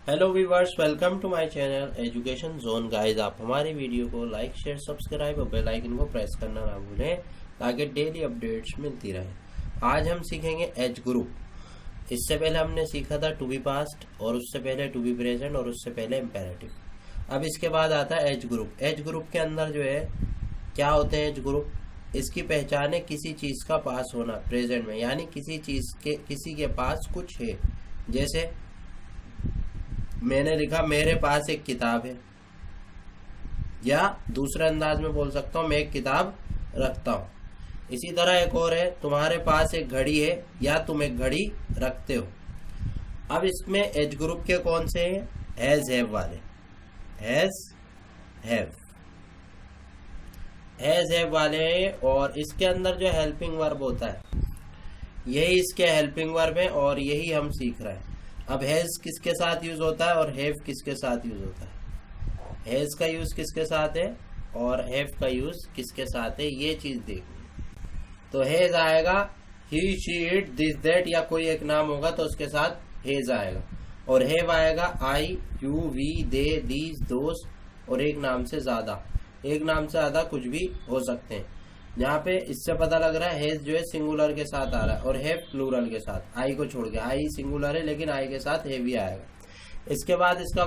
Hello viewers, welcome to my channel education zone. Guys, आप हमारी video को like share subscribe और bell icon को प्रेस करना ना भूलें ताकि डेली अपडेट्स मिलती रहे। आज हम सीखेंगे एज ग्रुप। इससे पहले हमने सीखा था टू बी पास्ट, और उससे पहले टू बी प्रेजेंट, और उससे पहले इम्पेरेटिव। अब इसके बाद आता है एज ग्रुप। एज ग्रुप के अंदर जो है क्या होते हैं एज ग्रुप? इसकी पहचान है किसी चीज का पास होना प्रेजेंट में, यानी किसी के पास कुछ है। जैसे मैंने लिखा मेरे पास एक किताब है, या दूसरे अंदाज में बोल सकता हूं मैं एक किताब रखता हूं। इसी तरह एक और है, तुम्हारे पास एक घड़ी है, या तुम एक घड़ी रखते हो। अब इसमें एज ग्रुप के कौन से हैं? हैज हैव वाले। हैज हैव वाले हैं, और इसके अंदर जो हेल्पिंग वर्ब होता है यही इसके हेल्पिंग वर्ब है, और यही हम सीख रहे हैं। अब हैज किसके साथ यूज होता है और हैव किसके साथ यूज होता है? हैज का यूज किसके साथ है और हैव का यूज किसके साथ है, ये चीज देखनी। तो हैज आएगा ही शी इट दिस दैट, या कोई एक नाम होगा तो उसके साथ हैज आएगा। और हैव आएगा आई यू वी दे दीज दोस, और एक नाम से ज्यादा। एक नाम से ज्यादा कुछ भी हो सकते हैं। यहाँ पे इससे पता लग रहा है हैज जो है सिंगुलर के साथ आ रहा है, और हैव प्लूरल के साथ, आई को छोड़ के। आई सिंगुलर है लेकिन आई के साथ हैव ही आएगा। इसके बाद इसका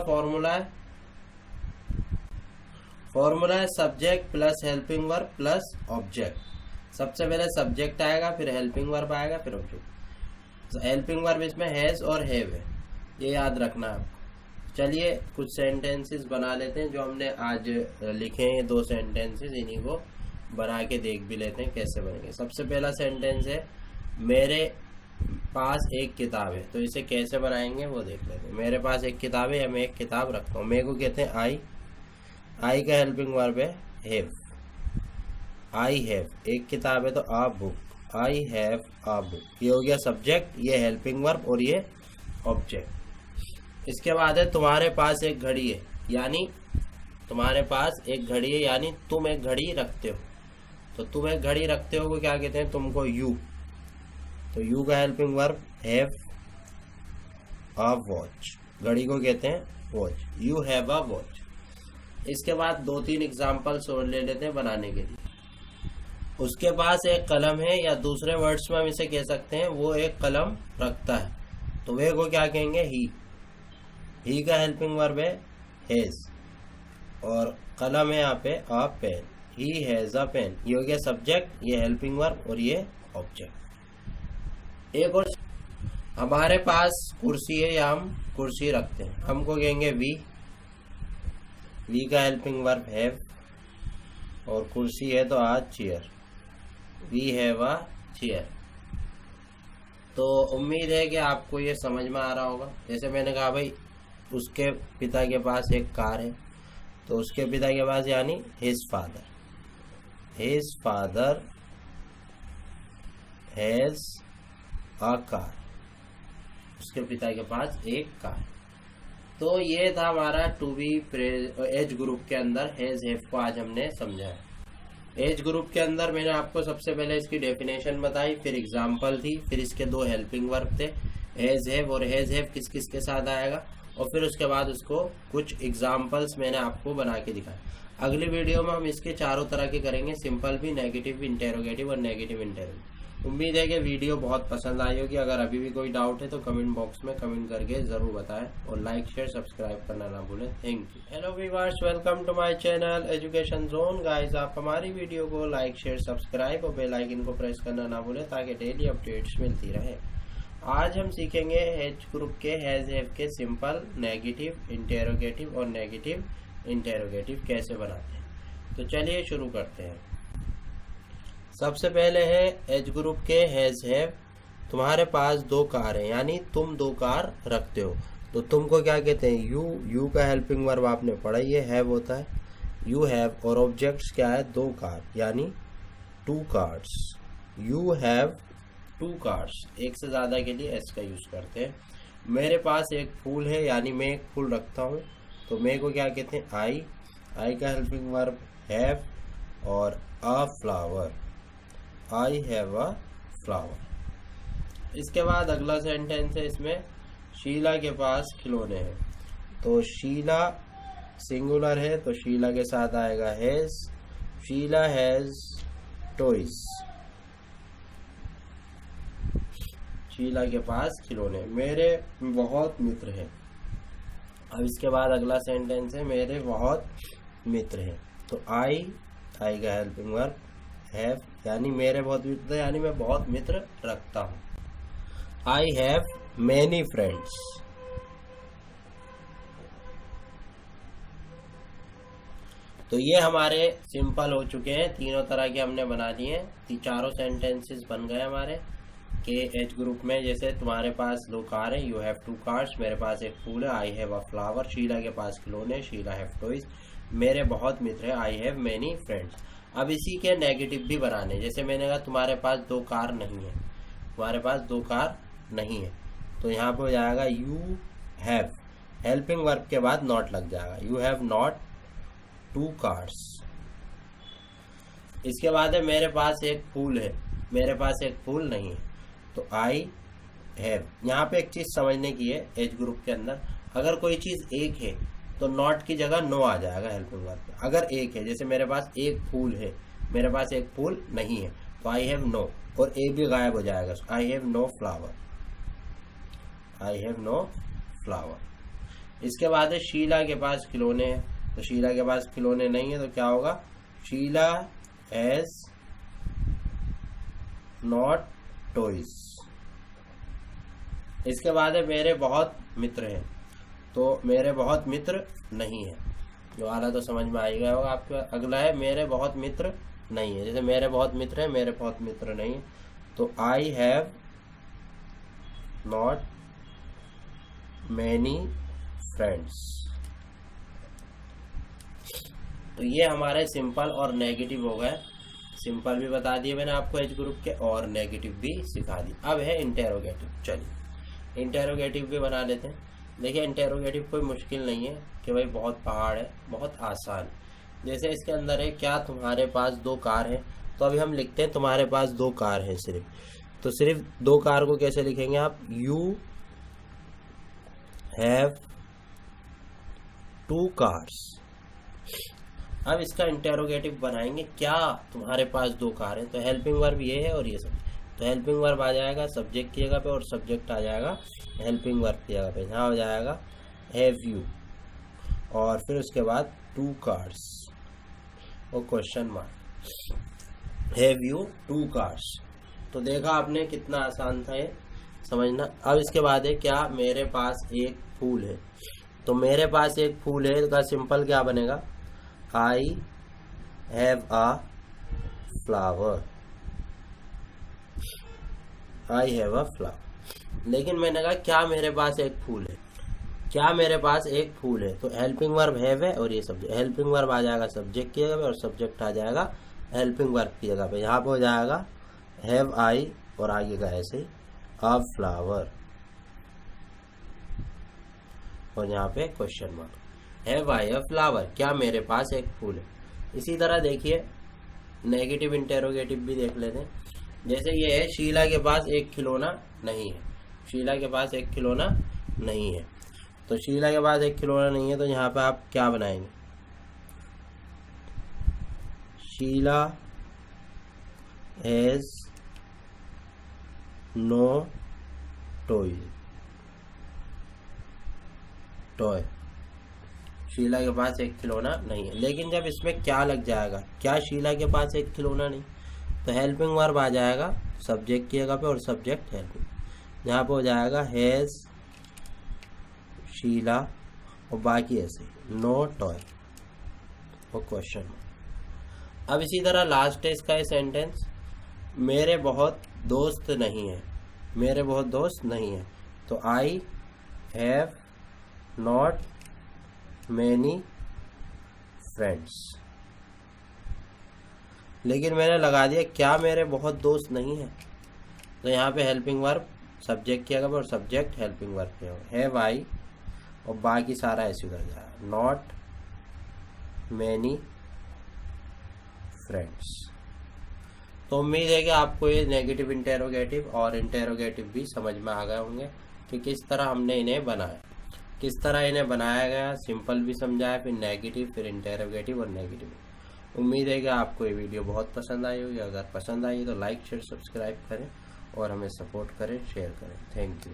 फॉर्मूला है subject plus helping verb plus object. सबसे पहले सब्जेक्ट आएगा, फिर हेल्पिंग वर्ब आएगा, फिर ऑब्जेक्ट। हेल्पिंग वर्ब इसमें हैज और हैव है, ये याद रखना है आपको। चलिए कुछ सेंटेंसेस बना लेते हैं जो हमने आज लिखे हैं। 2 सेंटेंसेस, इन्हीं को बना के देख भी लेते हैं कैसे बनेंगे। सबसे पहला सेंटेंस है मेरे पास एक किताब है, तो इसे कैसे बनाएंगे वो देख लेते हैं। मेरे पास एक किताब है, या मैं एक किताब रखता हूँ। मेरे को कहते हैं आई का हेल्पिंग वर्ब है हैव। आई हैव, एक किताब है तो a book. I have a book, ये हो गया सब्जेक्ट, ये हेल्पिंग वर्ब, और ये ऑब्जेक्ट। इसके बाद है तुम्हारे पास एक घड़ी है, यानी तुम्हारे पास एक घड़ी है, यानी तुम एक घड़ी रखते हो। तो तुम एक घड़ी रखते हो को क्या कहते हैं? तुमको यू। तो यू का helping verb have a watch, घड़ी को कहते हैं watch. You have a watch. इसके बाद 2-3 एग्जाम्पल्स और ले लेते हैं बनाने के लिए। उसके पास एक कलम है, या दूसरे वर्ड्स में हम इसे कह सकते हैं वो एक कलम रखता है, तो वे को क्या कहेंगे? ही का हेल्पिंग वर्ब है हैज, और कलम है यहाँ पे a pen. He has a pen, ये हो गया सब्जेक्ट, ये हेल्पिंग वर्ब, और ये ऑब्जेक्ट। एक और, हमारे पास कुर्सी है, या हम कुर्सी रखते हैं, हमको कहेंगे वी का हेल्पिंग वर्ब हैव, और कुर्सी है तो आज chair. We have a chair. तो उम्मीद है कि आपको ये समझ में आ रहा होगा। जैसे मैंने कहा भाई उसके पिता के पास एक कार है, तो उसके पिता के पास यानी his father has a car, उसके पिता के पास एक कार। तो ये था हमारा टू बी एज ग्रुप के अंदर हैज हैव को आज हमने समझा है। एज ग्रुप के अंदर मैंने आपको सबसे पहले इसकी डेफिनेशन बताई, फिर एग्जाम्पल थी, फिर इसके 2 हेल्पिंग वर्ब थे हैज हैव, और हैज हैव किस किस के साथ आएगा, और फिर उसके बाद उसको कुछ एग्जाम्पल्स मैंने आपको बना के दिखाया। अगली वीडियो में हम इसके 4 तरह के करेंगे, सिंपल भी, नेगेटिव इंटेरोगेटिव और नेगेटिव इंटेरोगेटिव। उम्मीद है कि वीडियो बहुत पसंद आई होगी। अगर अभी भी कोई डाउट है तो कमेंट बॉक्स में कमेंट करके जरूर बताएं, और लाइक शेयर सब्सक्राइब करना ना भूलें। Thank you. Hello viewers, welcome to my channel education zone. Guys, आप हमारी वीडियो को लाइक शेयर सब्सक्राइब और बेल आइकन को प्रेस करना ना भूलें ताकि डेली अपडेट्स मिलती रहे। आज हम सीखेंगे एज ग्रुप के हैज हैव के सिंपल, नेगेटिव, इंटेरोगेटिव और नेगेटिव इंटेरोगेटिव कैसे बनाते हैं। तो चलिए शुरू करते हैं। सबसे पहले है एज ग्रुप के हैज हैव। तुम्हारे पास 2 कार है, यानी तुम 2 कार रखते हो, तो तुमको क्या कहते हैं? यू का हेल्पिंग वर्ब आपने पढ़ा ही है, हैव होता है। यू हैव, और ऑब्जेक्ट्स क्या है? 2 कार, यानी 2 कार्ड्स। यू हैव 2 कार्ड्स, एक से ज्यादा के लिए एस का यूज करते हैं। मेरे पास एक फूल है, यानी मैं एक फूल रखता हूँ, तो मैं को क्या कहते हैं? आई का हेल्पिंग वर्ब हैव, और अ flower. I have a flower. इसके बाद अगला सेंटेंस है, इसमें शीला के पास खिलौने हैं। तो शीला सिंगुलर है तो शीला के साथ आएगा has. Sheela has toys. Sheela के पास खिलौने। मेरे बहुत मित्र हैं। अब इसके बाद अगला सेंटेंस है मेरे बहुत मित्र हैं। तो आई आएगा हेल्पिंग वर्ब हैव, यानी मेरे बहुत मित्र, यानी मैं बहुत मित्र रखता हूं। I have many friends. तो ये हमारे सिंपल हो चुके हैं, तीनों तरह के हमने बना लिए हैं। चारों सेंटेंसेस बन गए हमारे के एच ग्रुप में। जैसे तुम्हारे पास 2 कार है, यू हैव 2 कार्स। मेरे पास एक फूल है, I have a flower. Sheela के पास खिलौने, शीला हैव टॉयज। मेरे बहुत मित्र है, आई हैव मैनी फ्रेंड्स। अब इसी के नेगेटिव भी बनाने। जैसे मैंने कहा तुम्हारे पास 2 कार नहीं है, तुम्हारे पास 2 कार नहीं है, तो यहाँ पे हो जाएगा यू हैव, हेल्पिंग वर्ब के बाद नॉट लग जाएगा, यू हैव नॉट 2 कार्स। इसके बाद है मेरे पास एक फूल है, मेरे पास एक फूल नहीं है, तो आई हैव। यहाँ पे एक चीज समझने की है एज ग्रुप के अंदर, अगर कोई चीज एक है तो नॉट की जगह नो आ जाएगा हेल्पिंग वर्ब पे। अगर एक है, जैसे मेरे पास एक फूल है, मेरे पास एक फूल नहीं है, तो आई हैव नो, और ए भी गायब हो जाएगा, I have no flower, I have no flower. इसके बाद है शीला के पास खिलौने हैं, तो शीला के पास खिलौने नहीं है, तो क्या होगा, शीला हैज नॉट टॉयज। इसके बाद है मेरे बहुत मित्र हैं, तो मेरे बहुत मित्र नहीं है, जो वाला तो समझ में आ ही गया होगा आपको। अगला है मेरे बहुत मित्र नहीं है, जैसे मेरे बहुत मित्र है, मेरे बहुत मित्र नहीं है, तो I have not many friends. तो ये हमारे सिंपल और नेगेटिव हो गए। सिंपल भी बता दिए मैंने आपको एज ग्रुप के, और नेगेटिव भी सिखा दी। अब है इंटेरोगेटिव। चलिए इंटेरोगेटिव भी बना लेते हैं। देखिए इंटेरोगेटिव कोई मुश्किल नहीं है कि भाई बहुत पहाड़ है, बहुत आसान। जैसे इसके अंदर है क्या तुम्हारे पास 2 कार है, तो अभी हम लिखते हैं तुम्हारे पास 2 कार है सिर्फ, तो सिर्फ 2 कार को कैसे लिखेंगे आप, यू हैव 2 कार्स। अब इसका इंटेरोगेटिव बनाएंगे, क्या तुम्हारे पास 2 कार है, तो हेल्पिंग वर्ब ये है और ये सब, तो हेल्पिंग वर्ब आ जाएगा सब्जेक्ट की जगह पे, और सब्जेक्ट आ जाएगा हेल्पिंग वर्ब की जगह पे। यहाँ हो जाएगा हैव यू, और फिर उसके बाद 2 कार्स और question mark, have you 2 cars. तो देखा आपने कितना आसान था ये समझना। अब इसके बाद है क्या मेरे पास एक फूल है, तो मेरे पास एक फूल है का सिंपल क्या बनेगा, आई have a flower, I have a flower. लेकिन मैंने कहा क्या मेरे पास एक फूल है, क्या मेरे पास एक फूल है, तो हेल्पिंग वर्ब हैव है और ये सब्जेक्ट, हेल्पिंग वर्ब आ जाएगा सब्जेक्ट की जगह पे और सब्जेक्ट आ जाएगा हेल्पिंग वर्ब की जगह पे। यहाँ पे हो जाएगा हैव आई और आगे का ऐसे अ फ्लावर, और यहाँ पे question mark, have I a flower, क्या मेरे पास एक फूल है। इसी तरह देखिए नेगेटिव इंटेरोगेटिव भी देख लेते हैं। जैसे ये है शीला के पास एक खिलौना नहीं है, शीला के पास एक खिलौना नहीं है, तो शीला के पास एक खिलौना नहीं है, तो यहाँ पे आप क्या बनाएंगे, Sheela has no toy, toy, Sheela के पास एक खिलौना नहीं है। लेकिन जब इसमें क्या लग जाएगा, क्या शीला के पास एक खिलौना नहीं, तो हेल्पिंग वर्ब आ जाएगा सब्जेक्ट की जगह पे और सब्जेक्ट हेल्पिंग, यहाँ पे हो जाएगा हैज शीला और बाकी ऐसे नो टॉय और क्वेश्चन। अब इसी तरह लास्ट है इसका ये सेंटेंस, मेरे बहुत दोस्त नहीं है, मेरे बहुत दोस्त नहीं है, तो I have not many friends. लेकिन मैंने लगा दिया क्या मेरे बहुत दोस्त नहीं है, तो यहाँ पे हेल्पिंग वर्ब सब्जेक्ट की जगह और सब्जेक्ट हेल्पिंग वर्ब पे हैव आई और बाकी सारा ऐसे उधर जाएगा नॉट मैनी फ्रेंड्स। तो उम्मीद है कि आपको ये नेगेटिव इंटेरोगेटिव और इंटेरोगेटिव भी समझ में आ गए होंगे कि किस तरह हमने इन्हें बनाया। किस तरह इन्हें बनाया गया, सिंपल भी समझाया, फिर नेगेटिव, फिर इंटेरोगेटिव और नेगेटिव। उम्मीद है कि आपको ये वीडियो बहुत पसंद आई होगी। अगर पसंद आई तो लाइक शेयर सब्सक्राइब करें और हमें सपोर्ट करें, शेयर करें। Thank you.